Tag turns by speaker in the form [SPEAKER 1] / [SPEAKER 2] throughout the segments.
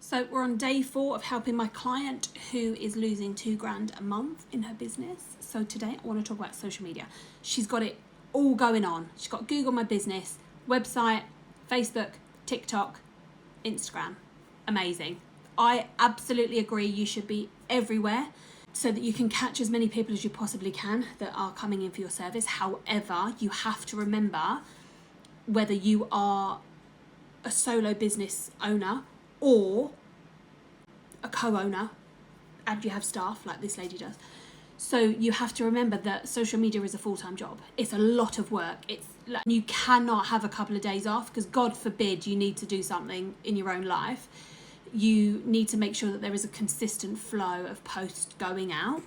[SPEAKER 1] So we're on day 4 of helping my client who is losing £2,000 a month in her business. So today I want to talk about social media. She's got it all going on. She's got Google My Business, website, Facebook, TikTok, Instagram. Amazing. I absolutely agree you should be everywhere so that you can catch as many people as you possibly can that are coming in for your service. However, you have to remember whether you are a solo business owner or a co-owner and you have staff like this lady does. So you have to remember that social media is a full-time job. It's a lot of work. It's like you cannot have a couple of days off because God forbid you need to do something in your own life. You need to make sure that there is a consistent flow of posts going out.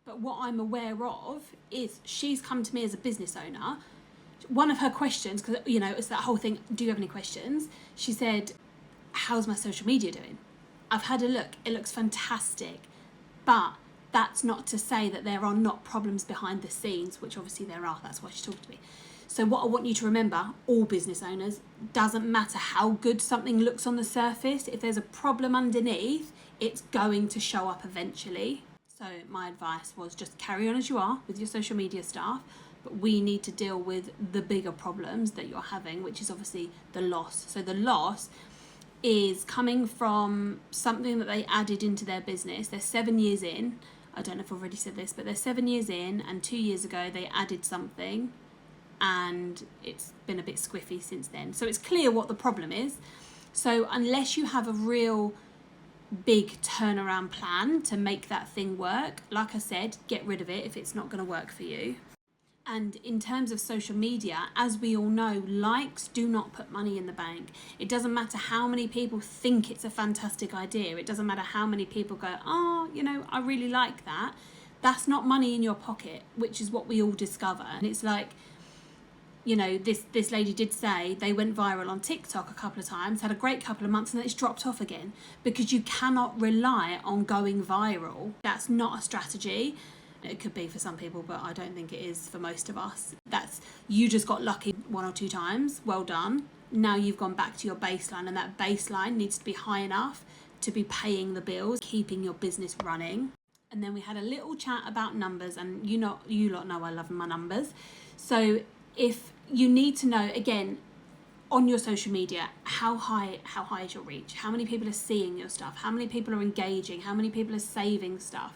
[SPEAKER 1] But what I'm aware of is she's come to me as a business owner. One of her questions, because it's that whole thing, do you have any questions? She said, how's my social media doing? I've had a look, it looks fantastic, but that's not to say that there are not problems behind the scenes, which obviously there are, that's why she talked to me. So what I want you to remember, all business owners, doesn't matter how good something looks on the surface, if there's a problem underneath, it's going to show up eventually. So my advice was just carry on as you are with your social media stuff, but we need to deal with the bigger problems that you're having, which is obviously the loss. So the loss is coming from something that they added into their business. They're 7 years in. I don't know if I've already said this, but they're 7 years in, and 2 years ago they added something and it's been a bit squiffy since then. So it's clear what the problem is. So unless you have a real big turnaround plan to make that thing work, like I said, get rid of it if it's not going to work for you. And in terms of social media, as we all know, likes do not put money in the bank. It doesn't matter how many people think it's a fantastic idea. It doesn't matter how many people go, oh, I really like that. That's not money in your pocket, which is what we all discover. And it's like, this lady did say they went viral on TikTok a couple of times, had a great couple of months, and then it's dropped off again because you cannot rely on going viral. That's not a strategy. It could be for some people, but I don't think it is for most of us. You just got lucky 1 or 2 times. Well done. Now you've gone back to your baseline, and that baseline needs to be high enough to be paying the bills, keeping your business running. And then we had a little chat about numbers, and you lot know I love my numbers. So if you need to know, again, on your social media, how high is your reach? How many people are seeing your stuff? How many people are engaging? How many people are saving stuff?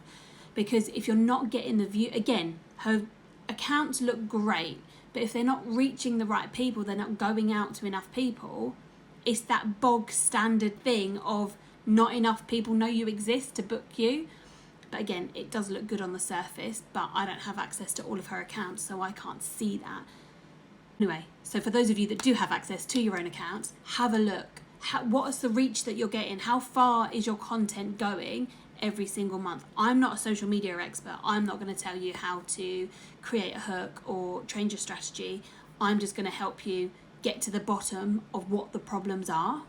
[SPEAKER 1] Because if you're not getting the view, again, her accounts look great, but if they're not reaching the right people, they're not going out to enough people, it's that bog standard thing of not enough people know you exist to book you. But again, it does look good on the surface, but I don't have access to all of her accounts, so I can't see that. Anyway, so for those of you that do have access to your own accounts, have a look. What is the reach that you're getting? How far is your content going every single month? I'm not a social media expert. I'm not going to tell you how to create a hook or change your strategy. I'm just going to help you get to the bottom of what the problems are.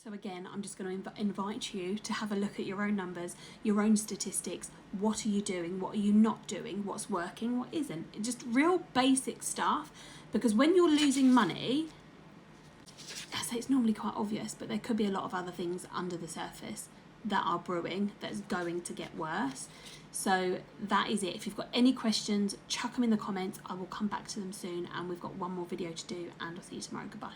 [SPEAKER 1] So again, I'm just going to invite you to have a look at your own numbers, your own statistics. What are you doing? What are you not doing? What's working? What isn't? Just real basic stuff. Because when you're losing money, I say it's normally quite obvious, but there could be a lot of other things under the surface that are brewing that's going to get worse. So that is it. If you've got any questions, chuck them in the comments. I will come back to them soon, and we've got one more video to do, and I'll see you tomorrow. Goodbye.